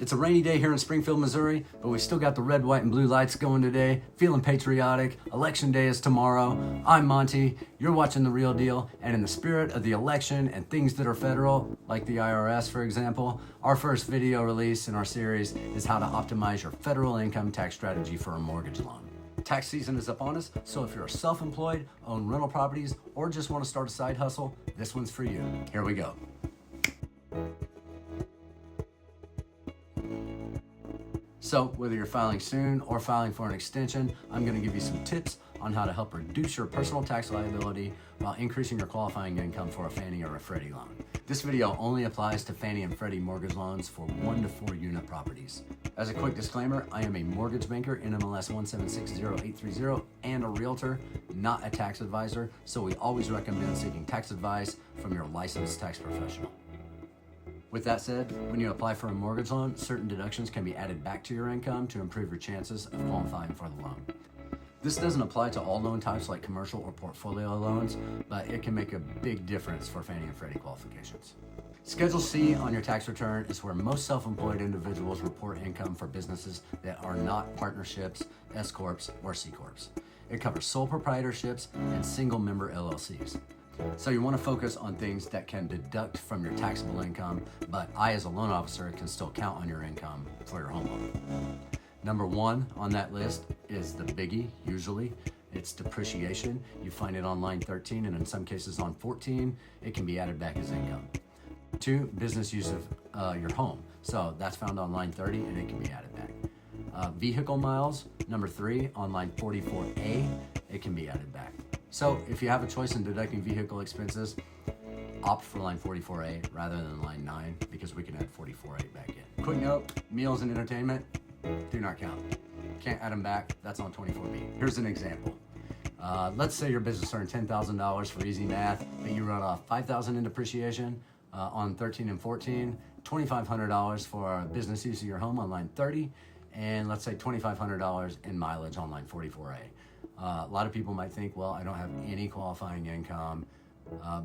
It's a rainy day here in Springfield, Missouri, but we still got the red, white, and blue lights going today. Feeling patriotic. Election day is tomorrow. I'm Monty. You're watching The Real Deal. And in the spirit of the election and things that are federal, like the IRS, for example, our first video release in our series is how to optimize your federal income tax strategy for a mortgage loan. Tax season is upon us, so if you're self-employed, own rental properties, or just want to start a side hustle, this one's for you. Here we go. So whether you're filing soon or filing for an extension, I'm going to give you some tips on how to help reduce your personal tax liability while increasing your qualifying income for a Fannie or a Freddie loan. This video only applies to Fannie and Freddie mortgage loans for 1 to 4 unit properties. As a quick disclaimer, I am a mortgage banker, NMLS 1760830, and a realtor, not a tax advisor, so we always recommend seeking tax advice from your licensed tax professional. With that said, when you apply for a mortgage loan, certain deductions can be added back to your income to improve your chances of qualifying for the loan. This doesn't apply to all loan types like commercial or portfolio loans, but it can make a big difference for Fannie and Freddie qualifications. Schedule C on your tax return is where most self-employed individuals report income for businesses that are not partnerships, S-Corps, or C-Corps. It covers sole proprietorships and single-member LLCs. So you want to focus on things that can deduct from your taxable income, but I as a loan officer can still count on your income for your home loan. Number 1 on that list is the biggie, usually. It's depreciation. You find it on line 13 and in some cases on 14. It can be added back as income. 2, business use of your home. So that's found on line 30 and it can be added back. Vehicle miles, number 3 on line 44A, it can be added back. So if you have a choice in deducting vehicle expenses, opt for line 44A rather than line 9 because we can add 44A back in. Quick note, meals and entertainment do not count. Can't add them back, that's on 24B. Here's an example. Let's say your business earned $10,000 for easy math, but you wrote off $5,000 in depreciation on 13 and 14, $2,500 for business use of your home on line 30, and let's say $2,500 in mileage on line 44A. A lot of people might think, well, I don't have any qualifying income,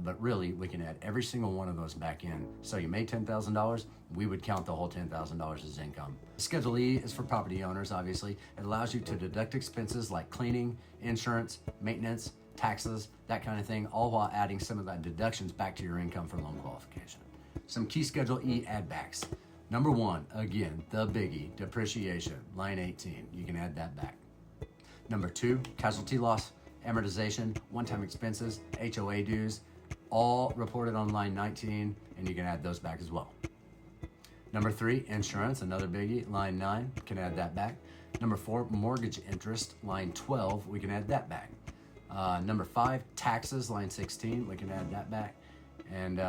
but really we can add every single one of those back in. So you made $10,000, we would count the whole $10,000 as income. Schedule E is for property owners, obviously. It allows you to deduct expenses like cleaning, insurance, maintenance, taxes, that kind of thing, all while adding some of that deductions back to your income for loan qualification. Some key Schedule E add-backs. Number 1, again, the biggie, depreciation, line 18, you can add that back. Number 2, casualty loss, amortization, one-time expenses, HOA dues, all reported on line 19, and you can add those back as well. Number 3, insurance, another biggie, line 9, can add that back. Number 4, mortgage interest, line 12, we can add that back. Number 5, taxes, line 16, we can add that back. And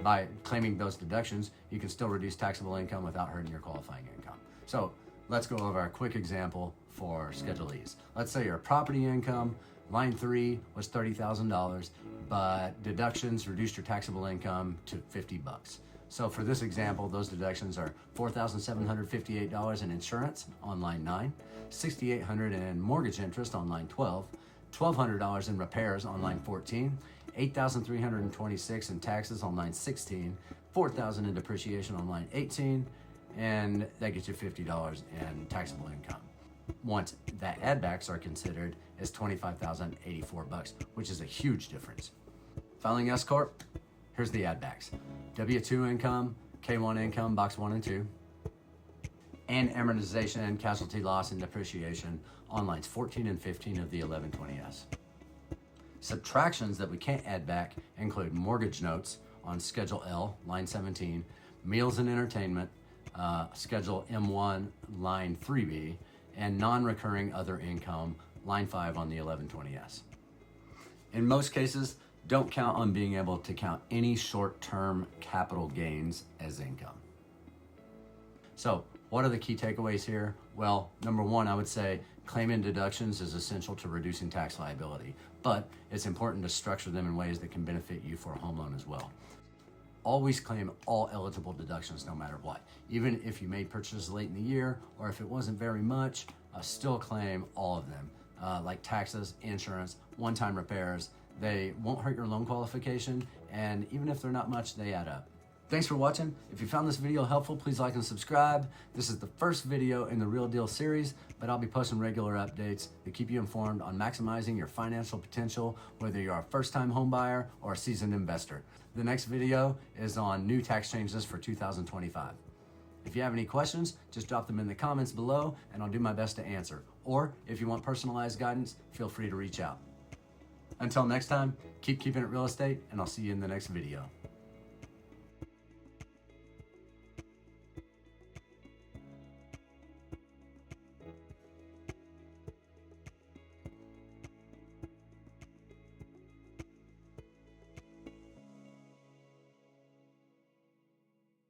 by claiming those deductions, you can still reduce taxable income without hurting your qualifying income. So let's go over a quick example for Schedule E's. Let's say your property income, line 3 was $30,000, but deductions reduced your taxable income to $50. So for this example, those deductions are $4,758 in insurance on line 9, $6,800 in mortgage interest on line 12, $1,200 in repairs on line 14, $8,326 in taxes on line 16, $4,000 in depreciation on line 18, and that gets you $50 in taxable income. Once that add-backs are considered, is $25,084, which is a huge difference. Filing S-Corp, here's the add-backs. W-2 income, K-1 income, box 1 and 2, and amortization, casualty loss, and depreciation on lines 14 and 15 of the 1120S. Subtractions that we can't add back include mortgage notes on Schedule L, line 17, meals and entertainment, Schedule M1, line 3B, and non-recurring other income, line 5 on the 1120S. In most cases, don't count on being able to count any short-term capital gains as income. So what are the key takeaways here? Well, number 1, I would say claiming deductions is essential to reducing tax liability, but it's important to structure them in ways that can benefit you for a home loan as well. Always claim all eligible deductions no matter what. Even if you made purchases late in the year or if it wasn't very much, still claim all of them, like taxes, insurance, one-time repairs. They won't hurt your loan qualification, and even if they're not much, they add up. Thanks for watching. If you found this video helpful, please like and subscribe. This is the first video in the Real Deal series, but I'll be posting regular updates to keep you informed on maximizing your financial potential, whether you're a first-time home buyer or a seasoned investor. The next video is on new tax changes for 2025. If you have any questions, just drop them in the comments below and I'll do my best to answer. Or if you want personalized guidance, feel free to reach out. Until next time, keep keeping it real estate, and I'll see you in the next video.